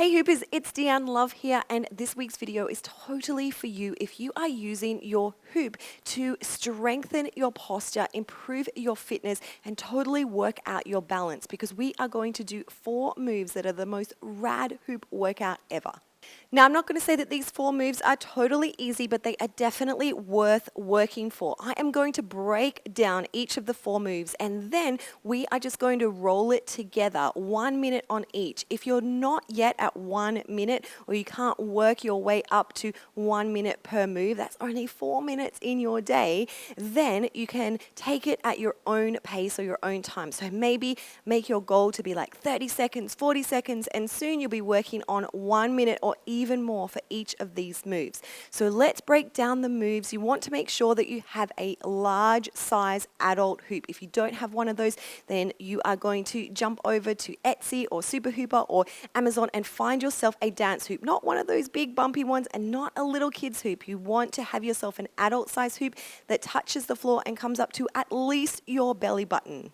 Hey Hoopers, it's Deanne Love here, and this week's video is totally for you if you are using your hoop to strengthen your posture, improve your fitness, and totally work out your balance, because we are going to do 4 moves that are the most rad hoop workout ever. Now, I'm not going to say that these 4 moves are totally easy, but they are definitely worth working for. I am going to break down each of the 4 moves, and then we are just going to roll it together, 1 minute on each. If you're not yet at 1 minute, or you can't work your way up to 1 minute per move, that's only 4 minutes in your day, then you can take it at your own pace or your own time. So maybe make your goal to be like 30 seconds, 40 seconds, and soon you'll be working on 1 minute or even more for each of these moves. So let's break down the moves. You want to make sure that you have a large size adult hoop. If you don't have one of those, then you are going to jump over to Etsy or Super Hooper or Amazon and find yourself a dance hoop. Not one of those big bumpy ones and not a little kid's hoop. You want to have yourself an adult size hoop that touches the floor and comes up to at least your belly button.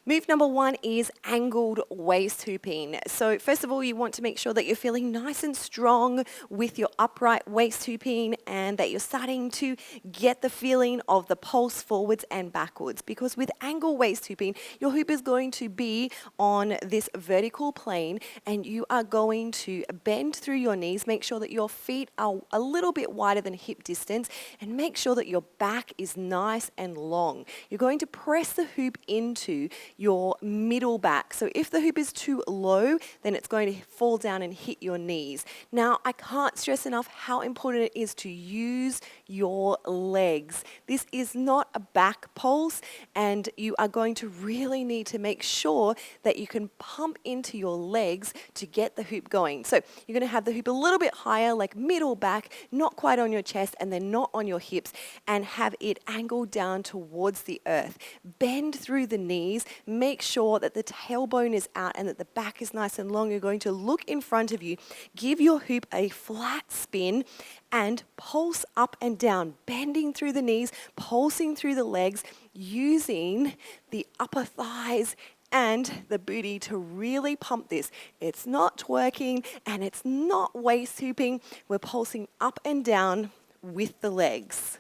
Move number 1 is angled waist hooping. So first of all, you want to make sure that you're feeling nice and strong with your upright waist hooping and that you're starting to get the feeling of the pulse forwards and backwards. Because with angle waist hooping, your hoop is going to be on this vertical plane and you are going to bend through your knees, make sure that your feet are a little bit wider than hip distance, and make sure that your back is nice and long. You're going to press the hoop into your middle back. So if the hoop is too low, then it's going to fall down and hit your knees. Now, I can't stress enough how important it is to use your legs. This is not a back pulse, and you are going to really need to make sure that you can pump into your legs to get the hoop going. So you're going to have the hoop a little bit higher, like middle back, not quite on your chest, and then not on your hips, and have it angled down towards the earth. Bend through the knees. Make sure that the tailbone is out and that the back is nice and long. You're going to look in front of you, give your hoop a flat spin, and pulse up and down, bending through the knees, pulsing through the legs, using the upper thighs and the booty to really pump this. It's not twerking and it's not waist hooping. We're pulsing up and down with the legs.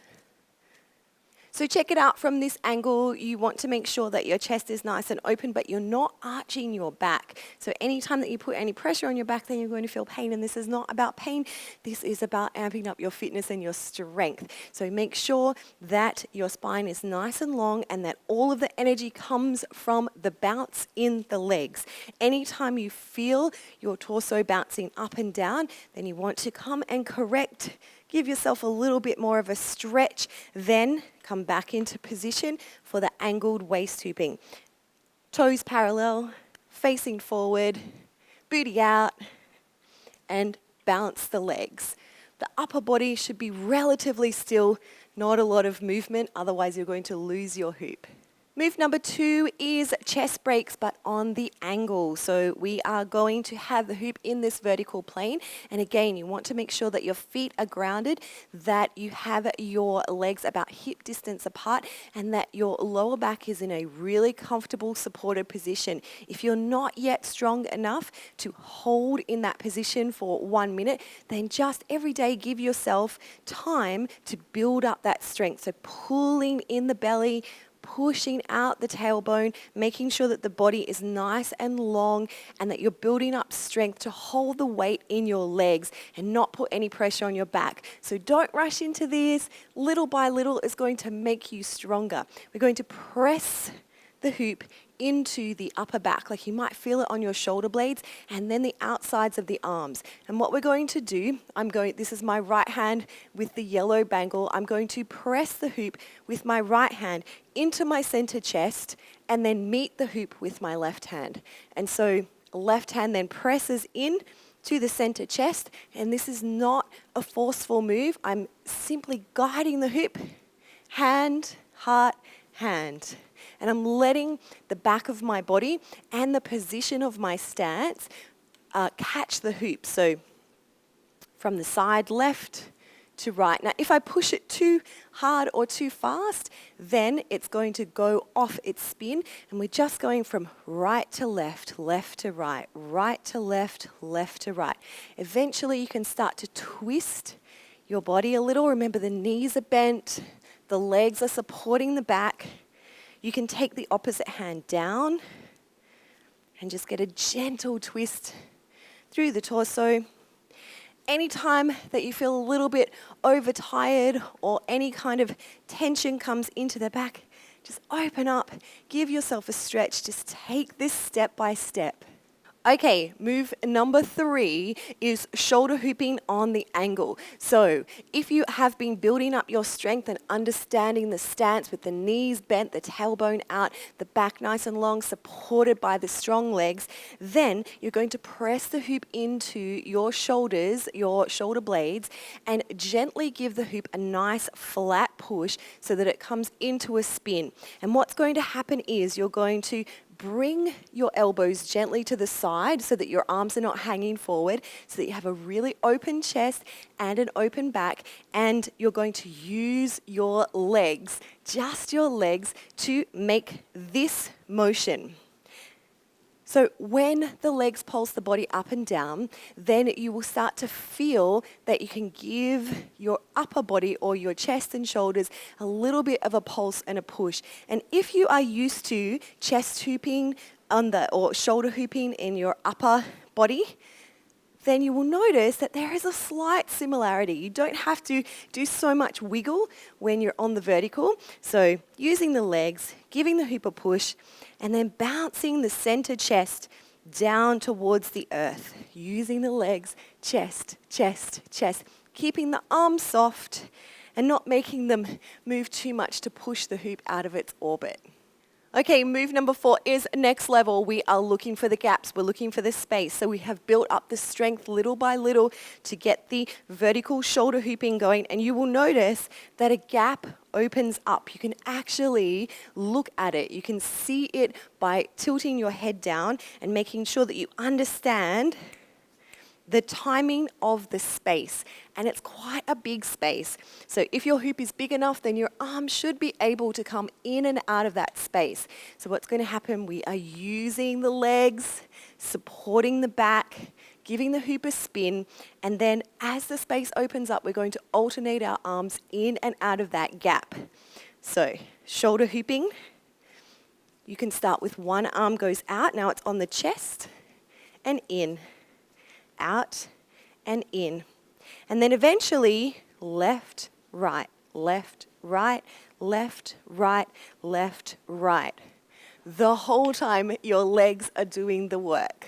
So check it out from this angle. You want to make sure that your chest is nice and open, but you're not arching your back. So anytime that you put any pressure on your back, then you're going to feel pain. And this is not about pain. This is about amping up your fitness and your strength. So make sure that your spine is nice and long and that all of the energy comes from the bounce in the legs. Anytime you feel your torso bouncing up and down, then you want to come and correct. Give yourself a little bit more of a stretch, then come back into position for the angled waist hooping. Toes parallel, facing forward, booty out, and bounce the legs. The upper body should be relatively still, not a lot of movement, otherwise you're going to lose your hoop. Move number 2 is chest breaks, but on the angle. So we are going to have the hoop in this vertical plane. And again, you want to make sure that your feet are grounded, that you have your legs about hip distance apart, and that your lower back is in a really comfortable, supported position. If you're not yet strong enough to hold in that position for 1 minute, then just every day give yourself time to build up that strength. So pulling in the belly, pushing out the tailbone, making sure that the body is nice and long and that you're building up strength to hold the weight in your legs and not put any pressure on your back. So don't rush into this. Little by little is going to make you stronger. We're going to press the hoop into the upper back, like you might feel it on your shoulder blades and then the outsides of the arms. And what we're going to do, this is my right hand with the yellow bangle. I'm going to press the hoop with my right hand into my center chest and then meet the hoop with my left hand. And so left hand then presses in to the center chest, and this is not a forceful move. I'm simply guiding the hoop, hand, heart, hand. And I'm letting the back of my body and the position of my stance catch the hoop. So from the side left to right. Now, if I push it too hard or too fast, then it's going to go off its spin, and we're just going from right to left, left to right, right to left, left to right. Eventually, you can start to twist your body a little. Remember, the knees are bent, the legs are supporting the back. You can take the opposite hand down and just get a gentle twist through the torso. Anytime that you feel a little bit overtired or any kind of tension comes into the back, just open up, give yourself a stretch, just take this step by step. Okay, move number 3 is shoulder hooping on the angle. So if you have been building up your strength and understanding the stance with the knees bent, the tailbone out, the back nice and long, supported by the strong legs, then you're going to press the hoop into your shoulders, your shoulder blades, and gently give the hoop a nice flat push so that it comes into a spin. And what's going to happen is you're going to bring your elbows gently to the side so that your arms are not hanging forward, so that you have a really open chest and an open back, and you're going to use your legs, just your legs, to make this motion. So when the legs pulse the body up and down, then you will start to feel that you can give your upper body or your chest and shoulders a little bit of a pulse and a push. And if you are used to chest hooping or shoulder hooping in your upper body, then you will notice that there is a slight similarity. You don't have to do so much wiggle when you're on the vertical. So using the legs, giving the hoop a push, and then bouncing the center chest down towards the earth. Using the legs, chest, chest, chest. Keeping the arms soft and not making them move too much to push the hoop out of its orbit. Okay, move number 4 is next level. We are looking for the gaps. We're looking for the space. So we have built up the strength little by little to get the vertical shoulder hooping going. And you will notice that a gap opens up. You can actually look at it. You can see it by tilting your head down and making sure that you understand the timing of the space, and it's quite a big space. So if your hoop is big enough, then your arm should be able to come in and out of that space. So what's going to happen, we are using the legs, supporting the back, giving the hoop a spin, and then as the space opens up, we're going to alternate our arms in and out of that gap. So shoulder hooping, you can start with one arm goes out, now it's on the chest, and in, out and in. And then eventually left, right, left, right, left, right, left, right. The whole time your legs are doing the work.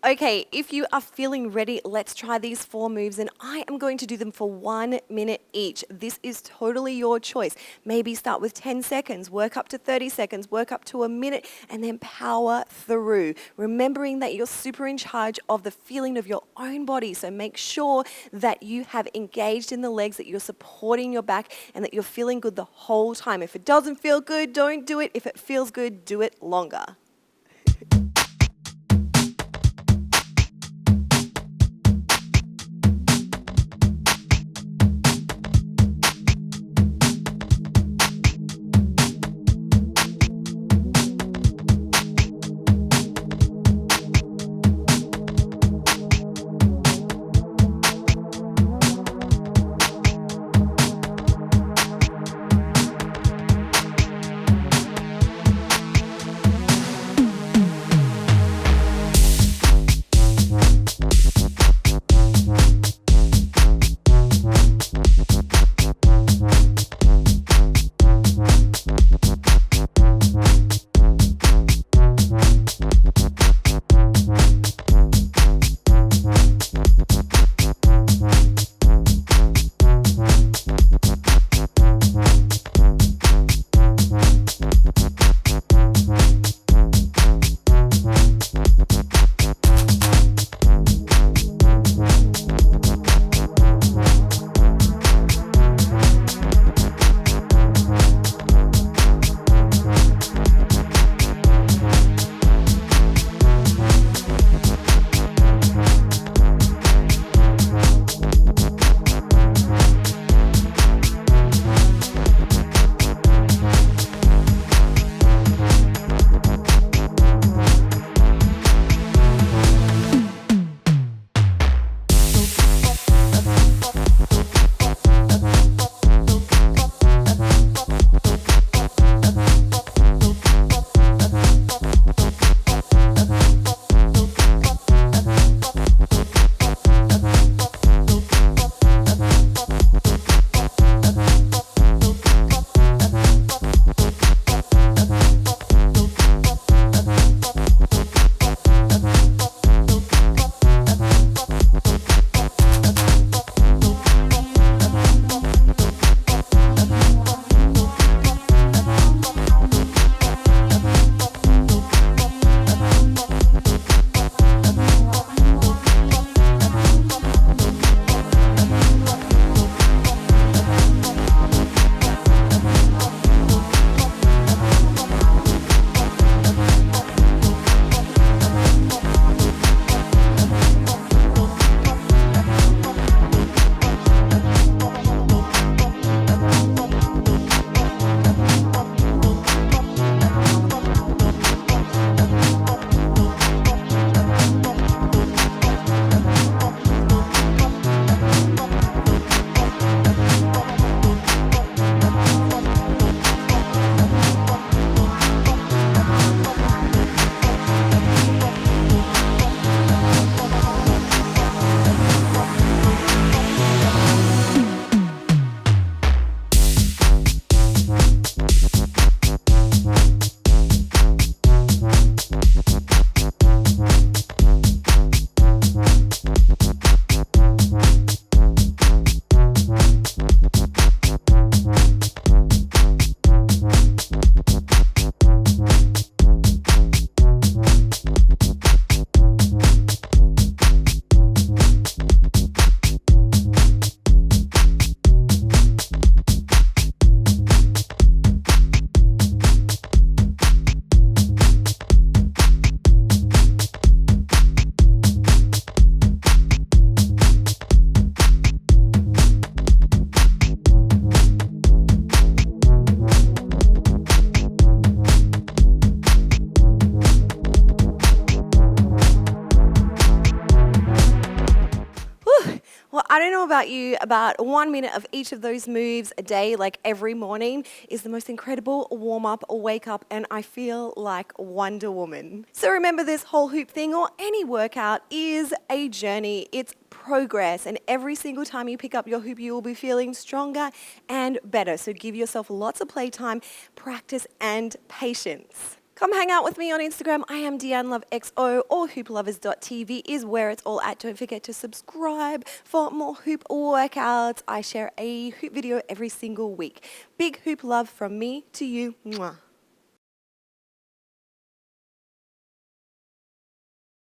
Okay, if you are feeling ready, let's try these 4 moves, and I am going to do them for 1 minute each. This is totally your choice. Maybe start with 10 seconds, work up to 30 seconds, work up to a minute, and then power through. Remembering that you're super in charge of the feeling of your own body, so make sure that you have engaged in the legs, that you're supporting your back, and that you're feeling good the whole time. If it doesn't feel good, don't do it. If it feels good, do it longer. I don't know about you, about 1 minute of each of those moves a day, like every morning, is the most incredible warm-up, wake up, and I feel like Wonder Woman. So remember, this whole hoop thing or any workout is a journey. It's progress, and every single time you pick up your hoop, you will be feeling stronger and better. So give yourself lots of playtime, practice, and patience. Come hang out with me on Instagram. I am DeanneLoveXO, or HoopLovers.tv is where it's all at. Don't forget to subscribe for more hoop workouts. I share a hoop video every single week. Big hoop love from me to you. Mwah.